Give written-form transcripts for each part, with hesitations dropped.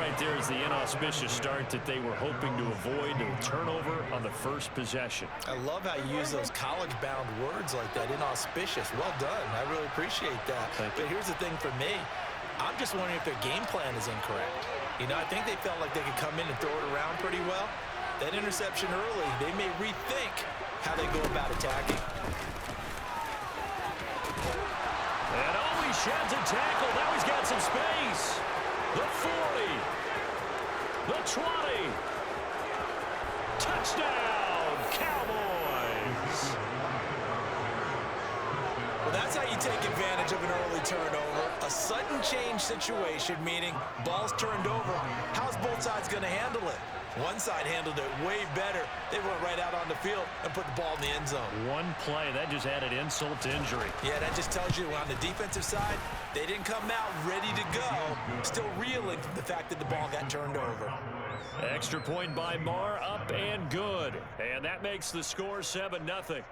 right there is the inauspicious start that they were hoping to avoid, a turnover on the first possession. I love how you use those college-bound words like that, inauspicious. Well done. I really appreciate that. But here's the thing for me. I'm just wondering if their game plan is incorrect. You know, I think they felt like they could come in and throw it around pretty well. That interception early, they may rethink how they go about attacking. And he sheds a tackle. Now he's got some space. The 40. The 20. Touchdown, Cowboys. Well, that's how you take advantage of an early turnover. A sudden change situation, meaning ball's turned over. How's both sides going to handle it? One side handled it way better. They went right out on the field and put the ball in the end zone. One play, that just added insult to injury. Yeah, that just tells you on the defensive side, they didn't come out ready to go, still reeling from the fact that the ball got turned over. Extra point by Marr, up and good. And that makes the score 7-0.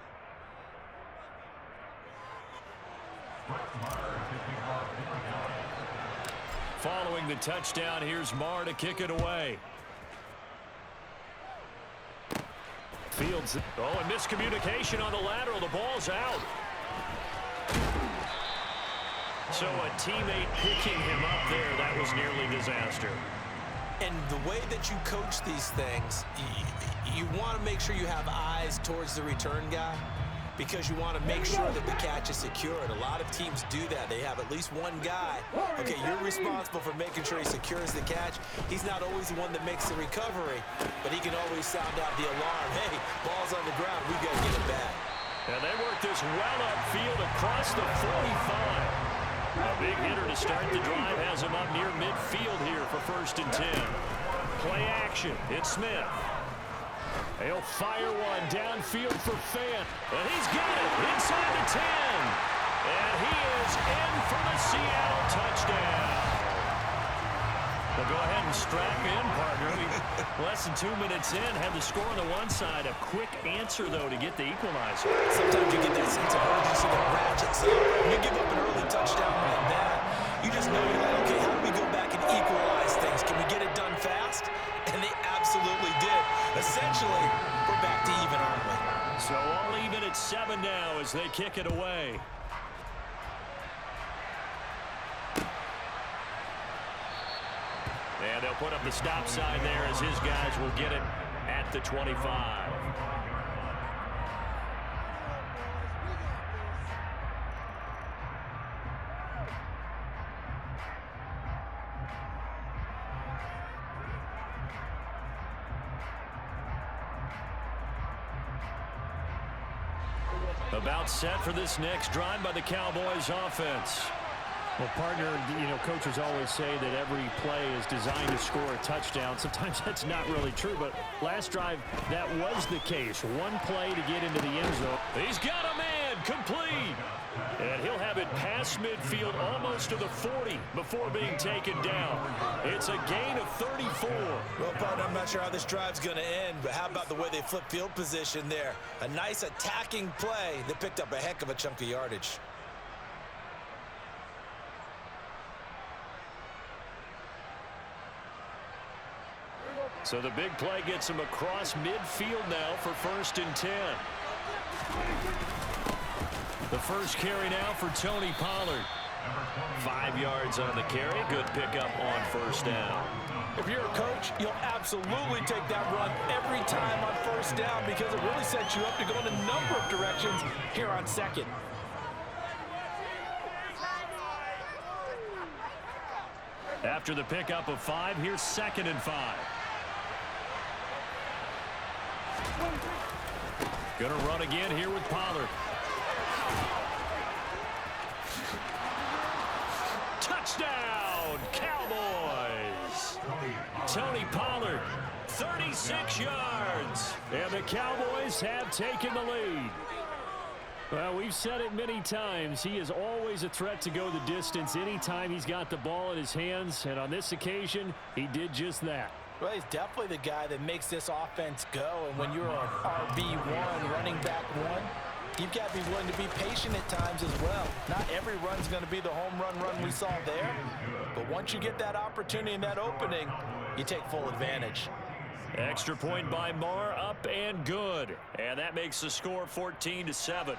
Following the touchdown, here's Marr to kick it away. Fields, oh, and miscommunication on the lateral. The ball's out. So a teammate picking him up there, that was nearly disaster. And the way that you coach these things, you want to make sure you have eyes towards the return guy, because you want to make sure that the catch is secured. A lot of teams do that. They have at least one guy. Okay, you're responsible for making sure he secures the catch. He's not always the one that makes the recovery, but he can always sound out the alarm. Hey, ball's on the ground. We got to get it back. And they work this well upfield across the 45. A big hitter to start the drive has him up near midfield here for 1st and 10. Play action. It's Smith. He'll fire one downfield for Fant. And he's got it inside the 10. And he is in for the Seattle touchdown. Well, go ahead and strap in, partner. Less than 2 minutes in, had the score on the one side. A quick answer, though, to get the equalizer. Sometimes you get that sense of urgency that ratchets up. When you give up an early touchdown like that, you just know you're like, okay, how do we go back and equalize things? Can we get it done fast? And they absolutely did. Essentially, we're back to even, aren't we? So all even at 7 now as they kick it away. And they'll put up the stop sign there as his guys will get it at the 25. About set for this next drive by the Cowboys offense. Well, partner, coaches always say that every play is designed to score a touchdown. Sometimes that's not really true, but last drive, that was the case. One play to get into the end zone. He's got a man, complete. And he'll have it past midfield almost to the 40 before being taken down. It's a gain of 34. Well, partner, I'm not sure how this drive's going to end, but how about the way they flip field position there? A nice attacking play that picked up a heck of a chunk of yardage. So the big play gets him across midfield now for 1st and 10. The first carry now for Tony Pollard. 5 yards on the carry. Good pickup on 1st down. If you're a coach, you'll absolutely take that run every time on 1st down because it really sets you up to go in a number of directions here on 2nd. After the pickup of 5, here's 2nd and 5. Gonna run again here with Pollard. Touchdown, Cowboys! Tony Pollard, 36 yards. And the Cowboys have taken the lead. Well, we've said it many times. He is always a threat to go the distance anytime he's got the ball in his hands. And on this occasion, he did just that. Well, he's definitely the guy that makes this offense go. And when you're an RB1, running back one, you've got to be willing to be patient at times as well. Not every run's going to be the home run we saw there, but once you get that opportunity and that opening, you take full advantage. Extra point by Marr, up and good. And that makes the score 14-7.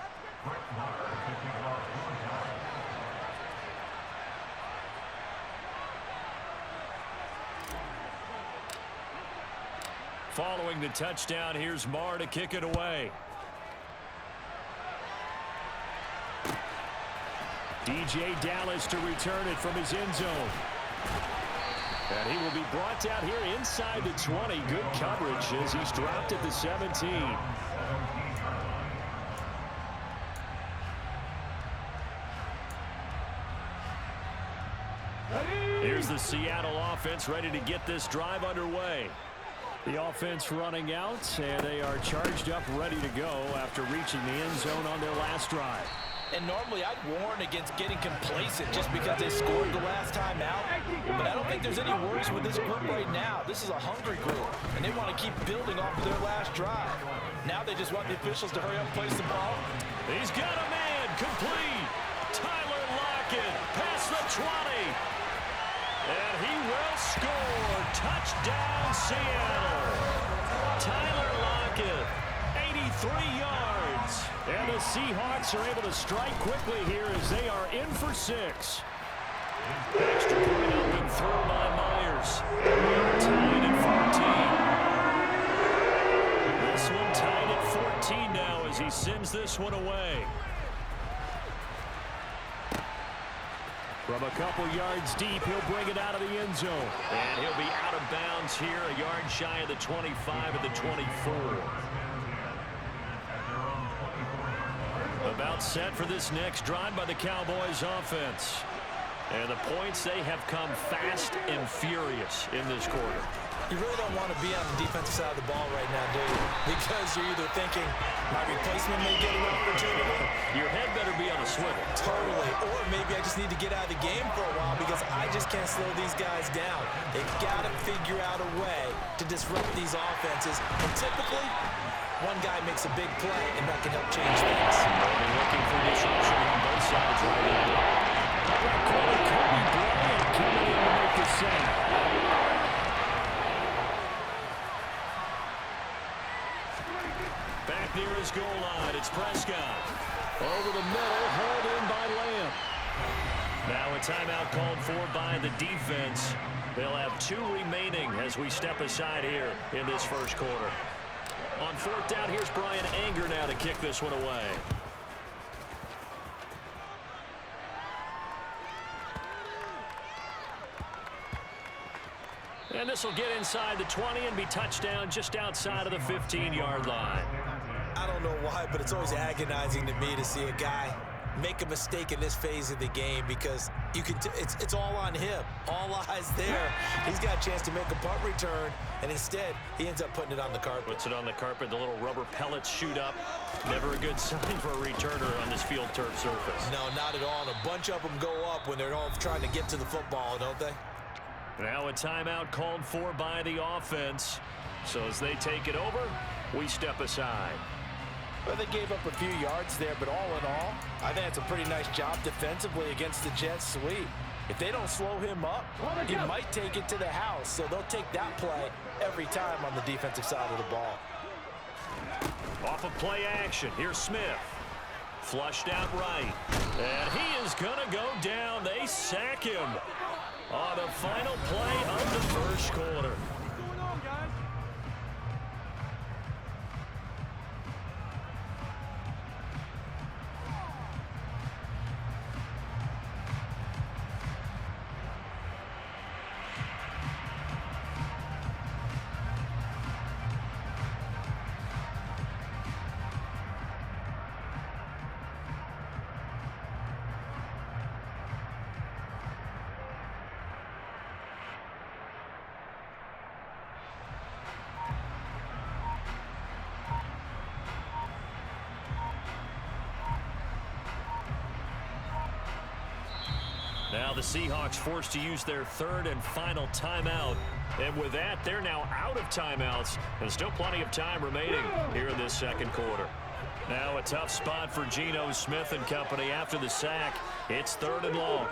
Following the touchdown, here's Marr to kick it away. DJ Dallas to return it from his end zone. And he will be brought down here inside the 20. Good coverage as he's dropped at the 17. Here's the Seattle offense ready to get this drive underway. The offense running out, and they are charged up, ready to go after reaching the end zone on their last drive. And normally I'd warn against getting complacent just because they scored the last time out. But I don't think there's any worries with this group right now. This is a hungry group, and they want to keep building off of their last drive. Now they just want the officials to hurry up and place the ball. He's got a man, complete. Tyler Lockett past the 20. And he will score. Touchdown, Seattle. Tyler Lockett, 83 yards. And the Seahawks are able to strike quickly here as they are in for 6. Extra point up and through by Myers. And we are tied at 14. This one tied at 14 now as he sends this one away. From a couple yards deep, he'll bring it out of the end zone. And he'll be out of bounds here, a yard shy of the 25 at the 24. About set for this next drive by the Cowboys offense. And the points, they have come fast and furious in this quarter. You really don't want to be on the defensive side of the ball right now, do you? Because you're either thinking, my replacement may get an opportunity. Your head better be on a swivel. Totally. Or maybe I just need to get out of the game for a while because I just can't slow these guys down. They've got to figure out a way to disrupt these offenses. And typically, one guy makes a big play, and that can help change things. They're looking for disruption on both sides right now. Kobe Bryant coming in to make the save. Back near his goal line, it's Prescott. Over the middle, hauled in by Lamb. Now a timeout called for by the defense. They'll have 2 remaining as we step aside here in this first quarter. On 4th down, here's Brian Anger now to kick this one away. And this will get inside the 20 and be touchdown just outside of the 15-yard line. I don't know why, but it's always agonizing to me to see a guy make a mistake in this phase of the game because you can it's all on him. All eyes there. He's got a chance to make a punt return, and instead he ends up putting it on the carpet. Puts it on the carpet. The little rubber pellets shoot up. Never a good sign for a returner on this field turf surface. No, not at all. And a bunch of them go up when they're all trying to get to the football, don't they? Now a timeout called for by the offense. So as they take it over, we step aside. Well, they gave up a few yards there, but all in all, I think it's a pretty nice job defensively against the Jets sweep. If they don't slow him up, he might take it to the house. So they'll take that play every time on the defensive side of the ball. Off of play action, here's Smith. Flushed out right. And he is going to go down. They sack him on the final play of the first quarter. Now the Seahawks forced to use their 3rd and final timeout. And with that, they're now out of timeouts. And still plenty of time remaining here in this second quarter. Now a tough spot for Geno Smith and company after the sack. It's 3rd and long.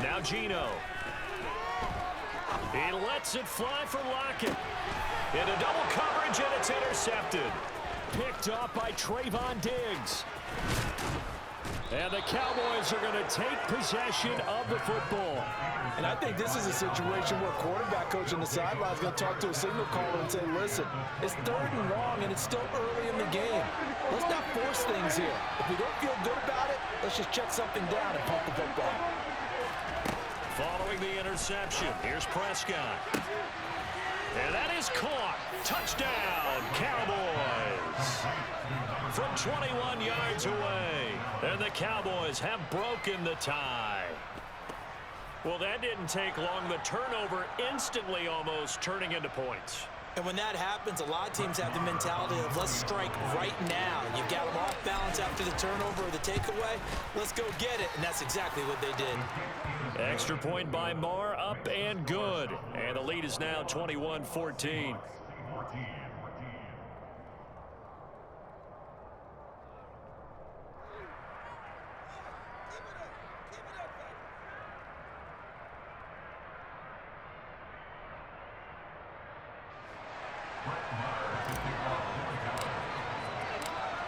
Now Geno. He lets it fly for Lockett. Into double coverage, and it's intercepted. Picked up by Trayvon Diggs. And the Cowboys are going to take possession of the football. And I think this is a situation where quarterback coach on the sideline is going to talk to a signal caller and say, listen, it's 3rd and long, and it's still early in the game. Let's not force things here. If we don't feel good about it, let's just check something down and pump the football. Following the interception, here's Prescott. And that is caught. Touchdown, Cowboys. From 21 yards away. And the Cowboys have broken the tie. Well, that didn't take long. The turnover instantly almost turning into points. And when that happens, a lot of teams have the mentality of let's strike right now. You've got them off balance after the turnover or the takeaway. Let's go get it. And that's exactly what they did. Extra point by Marr, up and good. And the lead is now 21-14.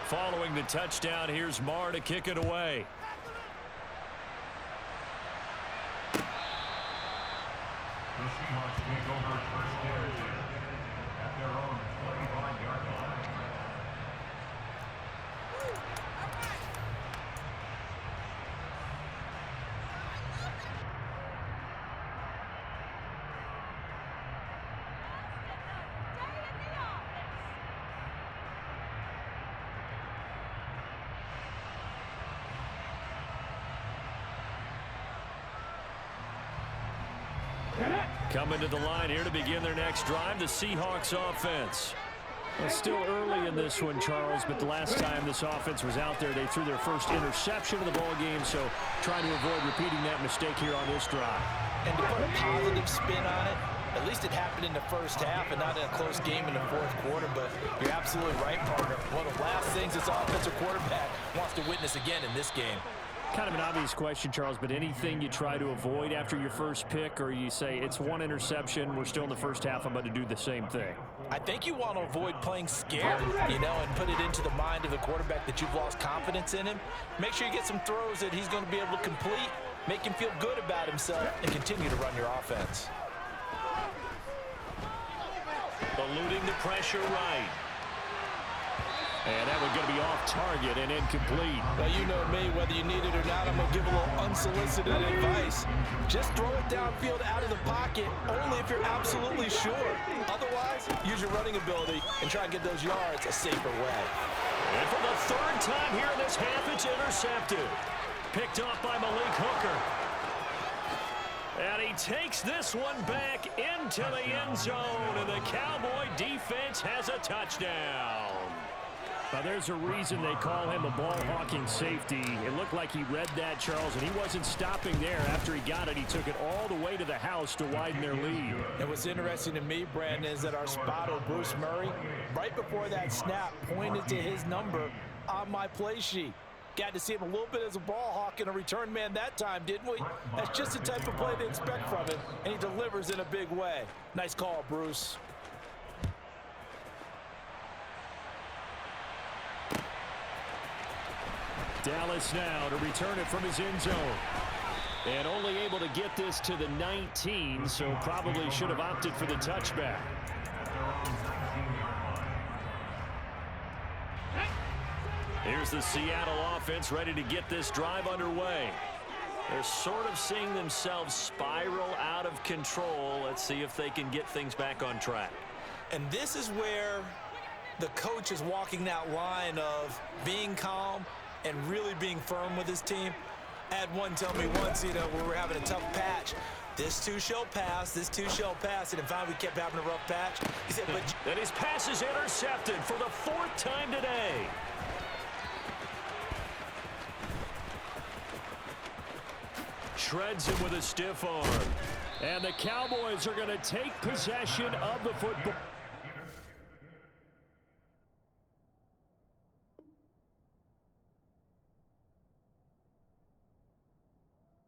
Following the touchdown, here's Marr to kick it away. The Seahawks take over first down at their own 25-yard line. Coming to the line here to begin their next drive, the Seahawks offense. It's still early in this one, Charles, but the last time this offense was out there, they threw their first interception of the ball game, so trying to avoid repeating that mistake here on this drive. And to put a positive spin on it, at least it happened in the first half and not in a close game in the 4th quarter, but you're absolutely right, partner. One of the last things this offensive quarterback wants to witness again in this game. Kind of an obvious question, Charles, but anything you try to avoid after your first pick, or you say it's one interception, we're still in the first half, I'm going to do the same thing? I think you want to avoid playing scared, and put it into the mind of the quarterback that you've lost confidence in him. Make sure you get some throws that he's going to be able to complete, make him feel good about himself, and continue to run your offense. Eluding the pressure right. And that one's going to be off target and incomplete. Well, you know me, whether you need it or not, I'm going to give a little unsolicited advice. Just throw it downfield out of the pocket, only if you're absolutely sure. Otherwise, use your running ability and try and get those yards a safer way. And for the 3rd time here in this half, it's intercepted. Picked off by Malik Hooker. And he takes this one back into the end zone, and the Cowboy defense has a touchdown. Now, there's a reason they call him a ball-hawking safety. It looked like he read that, Charles, and he wasn't stopping there. After he got it, he took it all the way to the house to widen their lead. And what's interesting to me, Brandon, is that our spotter, Bruce Murray, right before that snap, pointed to his number on my play sheet. Got to see him a little bit as a ball hawk and a return man that time, didn't we? That's just the type of play they expect from him, and he delivers in a big way. Nice call, Bruce. Dallas now to return it from his end zone. And only able to get this to the 19, so probably should have opted for the touchback. Here's the Seattle offense ready to get this drive underway. They're sort of seeing themselves spiral out of control. Let's see if they can get things back on track. And this is where the coach is walking that line of being calm and really being firm with his team. I had one tell me once, we were having a tough patch. This too shall pass, this too shall pass. And in fact, we kept having a rough patch. He said, but... And his pass is intercepted for the 4th time today. Shreds him with a stiff arm. And the Cowboys are going to take possession of the football.